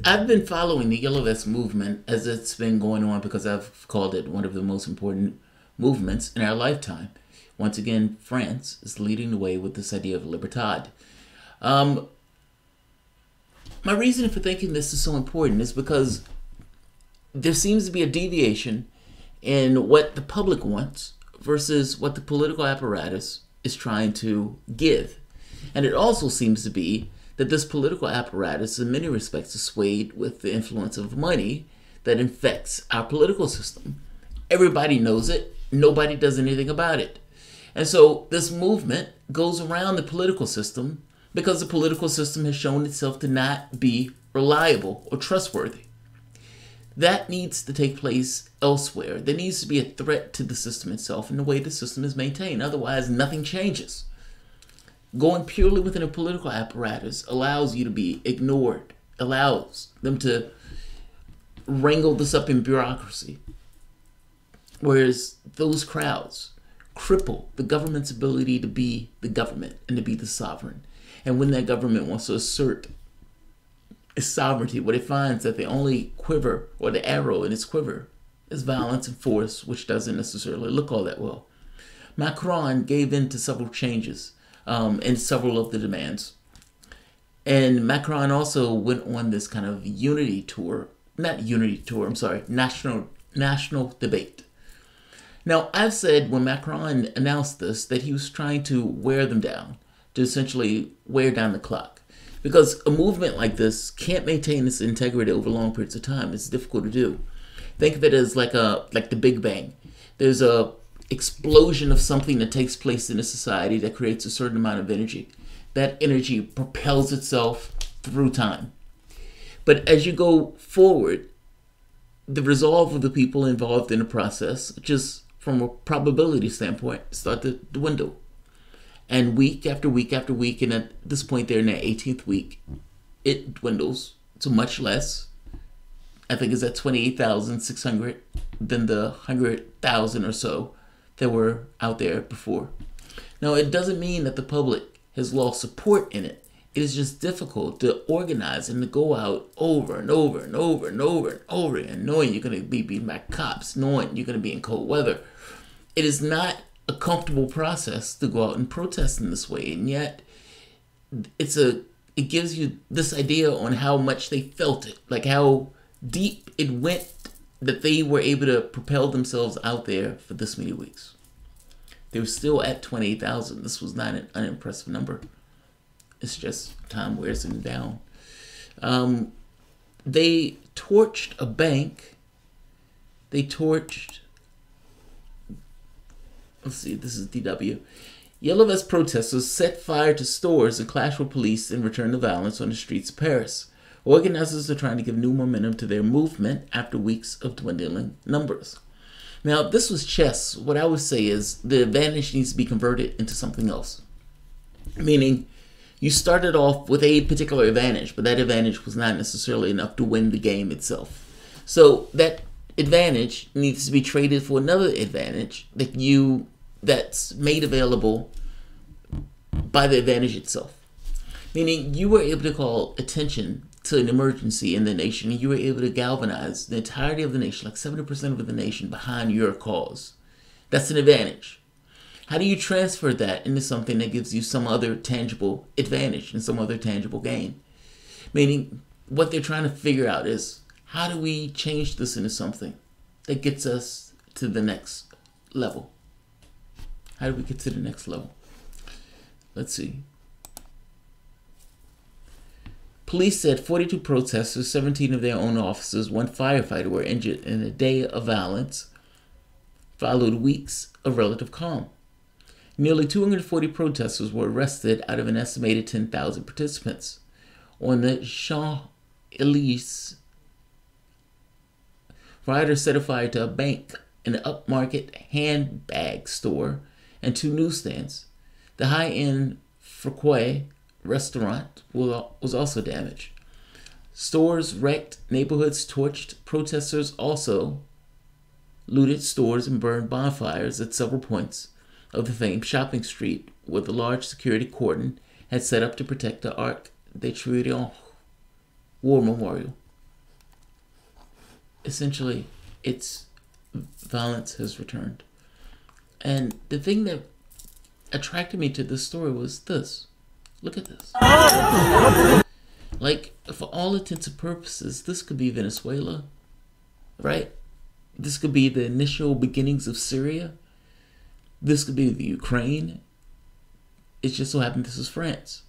I've been following the Yellow Vest movement as it's been going on because I've called it one of the most important movements in our lifetime. Once again, France is leading the way with this idea of libertad. My reason for thinking this is so important is because there seems to be a deviation in what the public wants versus what the political apparatus is trying to give. And it also seems to be that this political apparatus in many respects is swayed with the influence of money that infects our political system. Everybody knows it. Nobody does anything about it. And so this movement goes around the political system because the political system has shown itself to not be reliable or trustworthy. That needs to take place elsewhere. There needs to be a threat to the system itself and the way the system is maintained. Otherwise, nothing changes. Going purely within a political apparatus allows you to be ignored, allows them to wrangle this up in bureaucracy. Whereas those crowds cripple the government's ability to be the government and to be the sovereign. And when that government wants to assert its sovereignty, what it finds that the only quiver or the arrow in its quiver is violence and force, which doesn't necessarily look all that well. Macron gave in to several changes in several of the demands. And Macron also went on this kind of national debate. Now, I've said when Macron announced this that he was trying to wear them down, to essentially wear down the clock. Because a movement like this can't maintain its integrity over long periods of time. It's difficult to do. Think of it as like the Big Bang. There's a explosion of something that takes place in a society that creates a certain amount of energy. That energy propels itself through time. But as you go forward, the resolve of the people involved in the process, just from a probability standpoint, start to dwindle. And week after week after week, and at this point they're in their 18th week, it dwindles to much less. I think it's at 28,600 than the 100,000 or so that were out there before. Now, it doesn't mean that the public has lost support in it. It is just difficult to organize and to go out over and over and over and over and over again, knowing you're going to be beaten by cops, knowing you're going to be in cold weather. It is not a comfortable process to go out and protest in this way, and yet it gives you this idea on how much they felt it, like how deep it went that they were able to propel themselves out there for this many weeks. They were still at 28,000. This was not an unimpressive number. It's just time wears them down. They torched a bank. They torched, let's see, this is DW. Yellow Vest protesters set fire to stores and clashed with police in return to violence on the streets of Paris. Organizers are trying to give new momentum to their movement after weeks of dwindling numbers. Now, this was chess. What I would say is the advantage needs to be converted into something else. Meaning, you started off with a particular advantage, but that advantage was not necessarily enough to win the game itself. So that advantage needs to be traded for another advantage that's made available by the advantage itself. Meaning, you were able to call attention to an emergency in the nation, and you were able to galvanize the entirety of the nation, like 70% of the nation, behind your cause. That's an advantage. How do you transfer that into something that gives you some other tangible advantage and some other tangible gain? Meaning, what they're trying to figure out is, how do we change this into something that gets us to the next level? How do we get to the next level? Let's see. Police said 42 protesters, 17 of their own officers, one firefighter were injured in a day of violence, followed weeks of relative calm. Nearly 240 protesters were arrested out of an estimated 10,000 participants. On the Champs-Élysées, rioters set fire to a bank, an upmarket handbag store, and 2 newsstands. The high-end Fouquet restaurant was also damaged. Stores wrecked, neighborhoods torched. Protesters also looted stores and burned bonfires at several points of the famed shopping street, where the large security cordon had set up to protect the Arc de Triomphe War Memorial. essentially it's violence has returned. And the thing that attracted me to this story was this. Look at this. Like, for all intents and purposes, this could be Venezuela, right? This could be the initial beginnings of Syria. This could be the Ukraine. It just so happened this is France.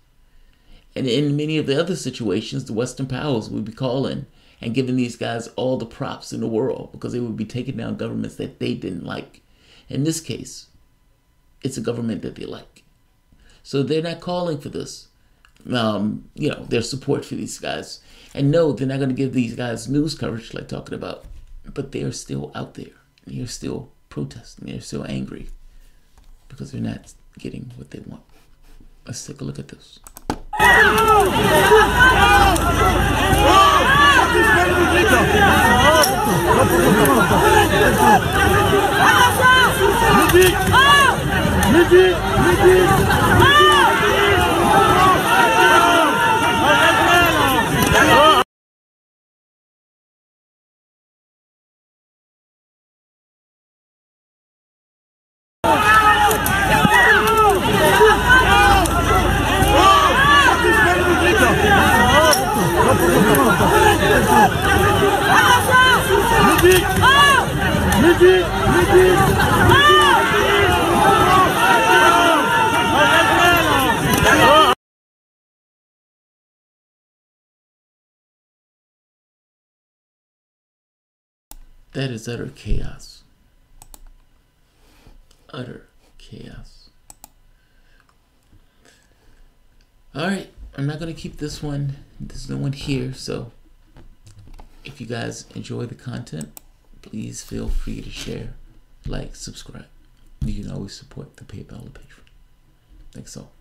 And in many of the other situations, the Western powers would be calling and giving these guys all the props in the world because they would be taking down governments that they didn't like. In this case, it's a government that they like. So they're not calling for this, their support for these guys. And no, they're not going to give these guys news coverage like talking about, but they're still out there. They're still protesting. They're still angry because they're not getting what they want. Let's take a look at this. That is utter chaos. Utter chaos. Alright, I'm not going to keep this one. There's no one here, so if you guys enjoy the content, please feel free to share, like, subscribe. You can always support the PayPal or Patreon. Thanks all.